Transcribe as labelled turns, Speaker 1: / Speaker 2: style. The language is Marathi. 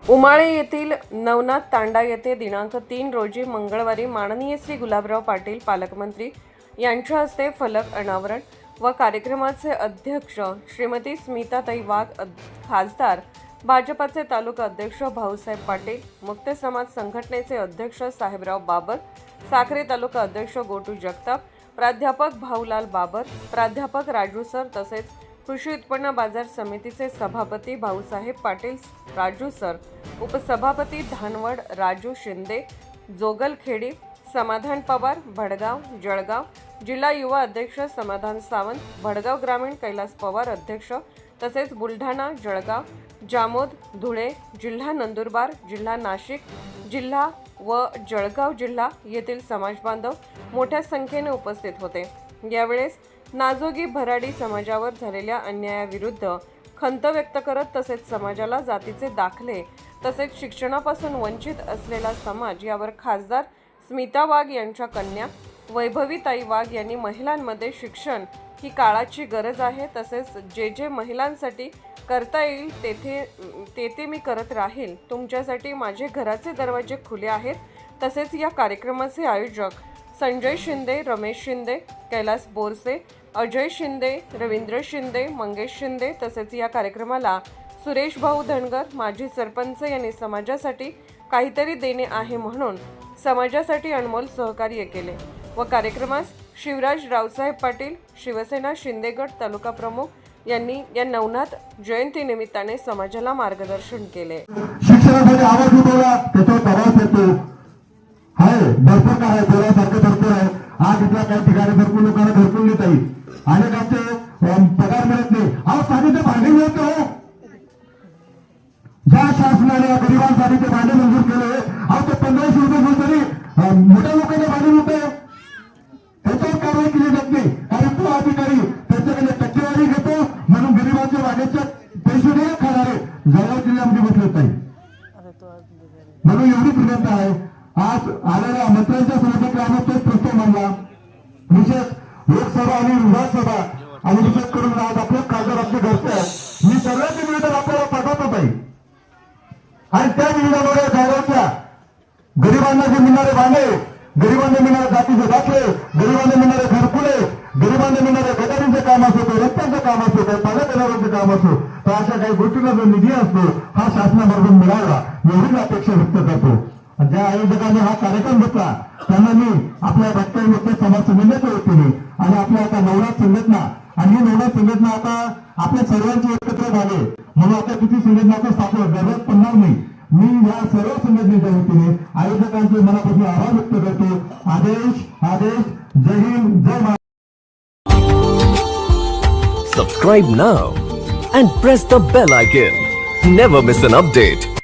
Speaker 1: उमाळे येथील नवनाथ तांडा येथे दिनांक 3 रोजी मंगळवारी माननीय श्री गुलाबराव पाटील पालकमंत्री यांच्या हस्ते फलक अनावरण व कार्यक्रमाचे अध्यक्ष श्रीमती स्मिताताई वाघ, खासदार भाजपाचे तालुका अध्यक्ष भाऊसाहेब पाटील, मुक्त समाज संघटनेचे अध्यक्ष साहेबराव बाबर, साखरे तालुका अध्यक्ष गोटू जगताप, प्राध्यापक भाऊलाल बाबर, प्राध्यापक राजू सर तसेच कृषी उत्पन्न बाजार समितीचे सभापती भाऊसाहेब पाटील राजू सर, उपसभापती धानवड राजू शिंदे, जोगलखेडी समाधान पवार, भडगाव जळगाव, जिल्हा युवा अध्यक्ष समाधान सावंत, भडगाव ग्रामीण कैलास पवार अध्यक्ष तसेच बुलढाणा, जळगाव, जामोद, धुळे, जिल्हा नंदुरबार, जिल्हा नाशिक, जिल्हा व जळगाव जिल्हा येथील समाज बांधव मोठ्या संख्येने उपस्थित होते। यावेळेस नाजोगी भराडी समाजावर झालेल्या अन्यायाविरुद्ध खंत व्यक्त करत तसेच समाजाला जातीचे दाखले तसेच शिक्षणापासून वंचित असलेला समाज यावर खासदार स्मिता वाघ यांच्या कन्या वैभवीताई वाघ यांनी महिलांमध्ये शिक्षण ही काळाची गरज आहे, तसेच जे महिलांसाठी करता येईल तेथे मी करत राहील, तुमच्यासाठी माझे घराचे दरवाजे खुले आहेत। तसेच या कार्यक्रमाचे आयोजक संजय शिंदे, रमेश शिंदे, कैलास बोरसे, अजय शिंदे, रवींद्र शिंदे, मंगेश शिंदे तसेच या कार्यक्रमाला सुरेश भाऊ धनगर माजी सरपंच यांनी समाजासाठी काहीतरी देणे आहे म्हणून समाजासाठी अनमोल सहकार्य केले व कार्यक्रमास शिवराज रावसाहेब पाटील, शिवसेना शिंदेगड तालुका प्रमुख यांनी या नवनाथ जयंती निमित्ताने समाजाला मार्गदर्शन केले।
Speaker 2: शिक्षणासाठी आवाज उठवला त्याचा प्रभाव पडतो आहे, भरपूर काय आहे, बोलासारखं भरपूर आहे। आज इथल्या काही ठिकाणी भरपूर लोकांना घरकुल देत आहे, अनेकांचे पगार मिळत नाही। अहो साधीचे भांडे मिळत हो, ज्या शासनाने गरिबांसाठी ते भांडे मंजूर केले, अहो ते 1500 रुपये घेऊन तरी मोठ्या लोकांना भांडे मिळते, त्याच्यावर कारवाई केली जात नाही। कारण तो अधिकारी त्यांच्याकडे टक्केवारी घेतो म्हणून गरिबांच्या भांड्याच्या पैसे नाही खाणारे जळगाव जिल्ह्यामध्ये बसलेत नाही। म्हणून एवढी विनंती आहे, आज आलेल्या मंत्र्यांच्या समोर आम्ही तोच प्रस्ताव मांडला। विशेष लोकसभा आणि विधानसभा आणि विशेष करून आज आपले खासदार आपले घरचे आहेत, मी सगळ्यांची निवेदन आपल्याला पाठवतो आहे आणि त्या निवेदनामुळे जळगावच्या गरिबांना जे मिळणारे भांडे, गरिबांना मिळणारे जातीचे दाखले, गरिबांना मिळणारे घरकुले, गरिबांना मिळणारे गटारींचे काम असो, रस्त्यांचं काम असो, पाण्या पिण्यावरचे काम असो, तर अशा काही गोष्टींना जो निधी असतो हा शासनामार्फत मिळावा एवढीच अपेक्षा व्यक्त करतो। ज्या आयोजकांनी हा कार्यक्रम घेतला त्यांना मी आपल्या भक्तांमध्ये समाज संघटनेच्या वतीने आणि आपल्या आता नवनाथ संघटना आणि ही नवनाथ संघटना आता आपल्या सर्वांची एकत्र झाले म्हणून आता किती संघटनाचा स्थापना गरज पडणार नाही। मी या सर्व संघटनेच्या वतीने आयोजकांचे मनापासून आभार व्यक्त करतो। आदेश जय हिंद, जय Maharashtra.
Speaker 3: Subscribe now and press the bell icon. Never miss an update.